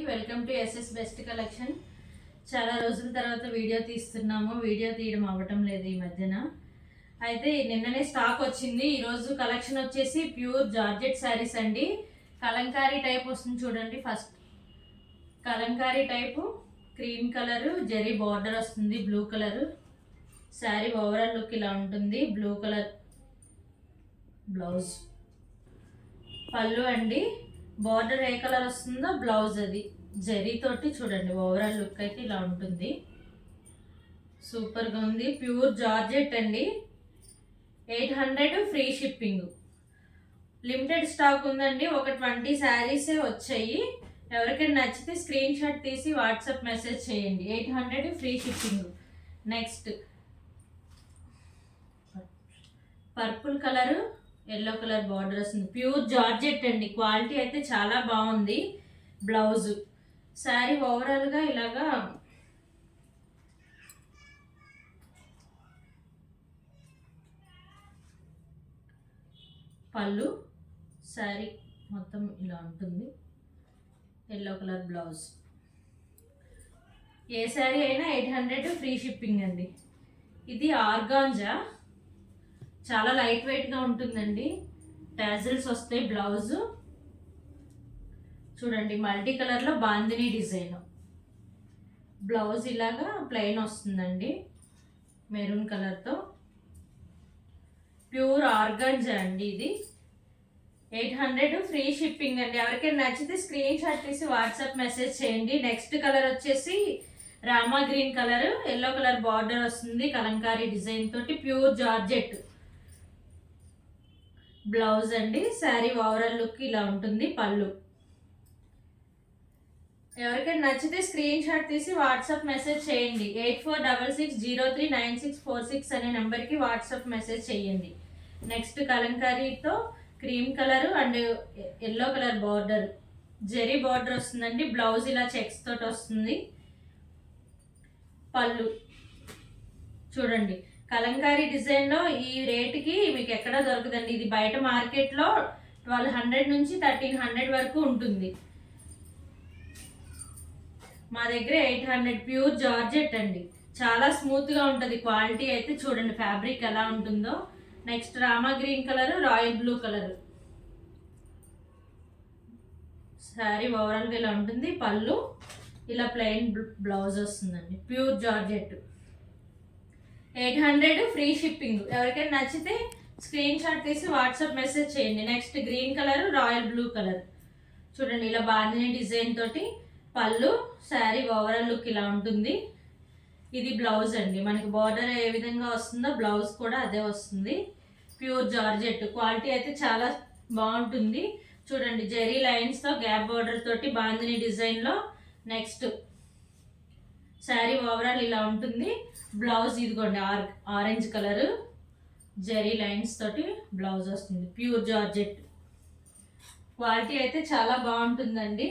Welcome to SS best collection. చాలా రోజుల తర్వాత వీడియో తీస్తున్నాము. వీడియో తీయడం అవ్వటం లేదు ఈ మధ్యన. అయితే నిన్ననే స్టాక్ వచ్చింది. ఈరోజు కలెక్షన్ వచ్చేసి ప్యూర్ జార్జెట్ శారీస్ అండి. కలంకారీ టైప్ వస్తుంది చూడండి. First Kalamkari type cream colour zari border వస్తుంది. Blue colour sari overall look ఇలా ఉంటుంది. బ్లూ కలర్ బ్లౌజ్, పళ్ళు అండి. బార్డర్ ఏ కలర్ వస్తుందో బ్లౌజ్ అది జరీ తోటి చూడండి. ఓవరాల్ లుక్ అయితే ఇలా ఉంటుంది. సూపర్గా ఉంది. ప్యూర్ జార్జెట్ అండి. 800 ఫ్రీ షిప్పింగ్. లిమిటెడ్ స్టాక్ ఉందండి. ఒక 20 శారీసే వచ్చాయి. ఎవరికైనా నచ్చితే స్క్రీన్ షాట్ తీసి వాట్సాప్ మెసేజ్ చేయండి. 800 free shipping. Next purple colour yellow colour border వస్తుంది. ప్యూర్ జార్జెట్ అండి. క్వాలిటీ అయితే చాలా బాగుంది. బ్లౌజ్ శారీ ఓవరాల్గా ఇలాగా పళ్ళు, శారీ మొత్తం ఇలా ఉంటుంది. Yellow colour blouse. ఏ శారీ అయినా 800 ఫ్రీ షిప్పింగ్ అండి. ఇది ఆర్గాంజా, చాలా లైట్ వెయిట్గా ఉంటుందండి. టాజిల్స్ వస్తాయి. బ్లౌజ్ చూడండి మల్టీ కలర్లో బాందిని డిజైన్. బ్లౌజ్ ఇలాగా ప్లెయిన్ వస్తుందండి మెరూన్ కలర్తో. ప్యూర్ ఆర్గాంజా అండి. ఇది 800 ఫ్రీ షిప్పింగ్ అండి. ఎవరికైనా నచ్చితే స్క్రీన్ షాట్ తీసి వాట్సాప్ మెసేజ్ చేయండి. నెక్స్ట్ కలర్ వచ్చేసి Rama green colour, yellow colour border వస్తుంది. కలంకారీ డిజైన్ తోటి ప్యూర్ జార్జెట్ బ్లౌజ్ అండి. శారీ ఓవరాల్ లుక్ ఇలా ఉంటుంది. పళ్ళు. ఎవరికైనా నచ్చితే స్క్రీన్ షాట్ తీసి వాట్సాప్ మెసేజ్ చేయండి. 8466039646 అనే నెంబర్కి వాట్సాప్ మెసేజ్ చేయండి. నెక్స్ట్ కలంకారీతో cream colour and yellow colour border zari border వస్తుందండి. బ్లౌజ్ ఇలా చెక్స్ తోటి వస్తుంది. పళ్ళు చూడండి. కలంకారీ డిజైన్లో ఈ రేటుకి మీకు ఎక్కడ దొరకదండి. ఇది బయట మార్కెట్లో 1200 నుంచి 1300 వరకు ఉంటుంది. మా దగ్గర 800. ప్యూర్ జార్జెట్ అండి. చాలా స్మూత్గా ఉంటుంది. క్వాలిటీ అయితే చూడండి ఫ్యాబ్రిక్ ఎలా ఉంటుందో. Next Rama green colour, royal blue colour sari ఓవరాల్గా ఇలా ఉంటుంది. పళ్ళు ఇలా ప్లెయిన్ బ్లౌజ్ వస్తుందండి. Pure georgette 800 free shipping. ఎవరికైనా నచ్చితే స్క్రీన్ షాట్ తీసి వాట్సాప్ మెసేజ్ చేయండి. Next green colour, royal blue colour చూడండి ఇలా బాందిని డిజైన్ తోటి. పళ్ళు, శారీ ఓవరాల్ లుక్ ఇలా ఉంటుంది. ఇది బ్లౌజ్ అండి. మనకి బార్డర్ ఏ విధంగా వస్తుందో బ్లౌజ్ కూడా అదే వస్తుంది. Pure georgette. క్వాలిటీ అయితే చాలా బాగుంటుంది. చూడండి జెరీ లైన్స్తో గ్యాప్ బార్డర్ తోటి బాందిని డిజైన్లో. నెక్స్ట్ శారీ ఓవరాల్ ఇలా ఉంటుంది. బ్లౌజ్ ఇదిగోండి ఆరెంజ్ కలర్ జెరీ లైన్స్ తోటి బ్లౌజ్ వస్తుంది. Pure georgette. క్వాలిటీ అయితే చాలా బాగుంటుందండి.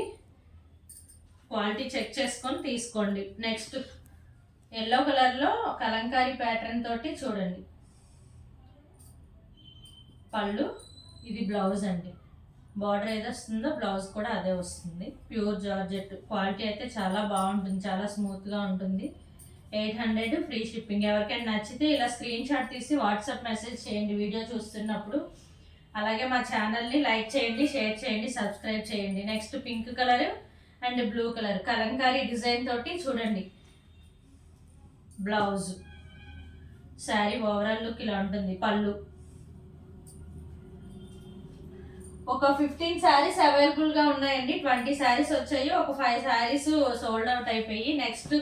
క్వాలిటీ చెక్ చేసుకొని తీసుకోండి. నెక్స్ట్ ఎల్లో కలర్లో కలంకారీ ప్యాటర్న్ తోటి చూడండి. పళ్ళు, ఇది బ్లౌజ్ అండి. బార్డర్ ఏది వస్తుందో బ్లౌజ్ కూడా అదే వస్తుంది. Pure georgette. క్వాలిటీ అయితే చాలా బాగుంటుంది. చాలా స్మూత్గా ఉంటుంది. 800 ఫ్రీ షిప్పింగ్. ఎవరికైనా నచ్చితే ఇలా స్క్రీన్ షాట్ తీసి వాట్సాప్ మెసేజ్ చేయండి వీడియో చూస్తున్నప్పుడు. అలాగే మా ఛానల్ని లైక్ చేయండి, షేర్ చేయండి, సబ్స్క్రైబ్ చేయండి. Next pink colour and blue colour Kalamkari design తోటి చూడండి. బ్లౌజ్, శారీ ఓవరాల్ లుక్ ఇలా ఉంటుంది. పళ్ళు. ఒక 15 శారీస్ అవైలబుల్గా ఉన్నాయండి. 20 శారీస్ వచ్చాయి. ఒక 5 శారీస్ సోల్డ్ అవుట్ అయిపోయి. నెక్స్ట్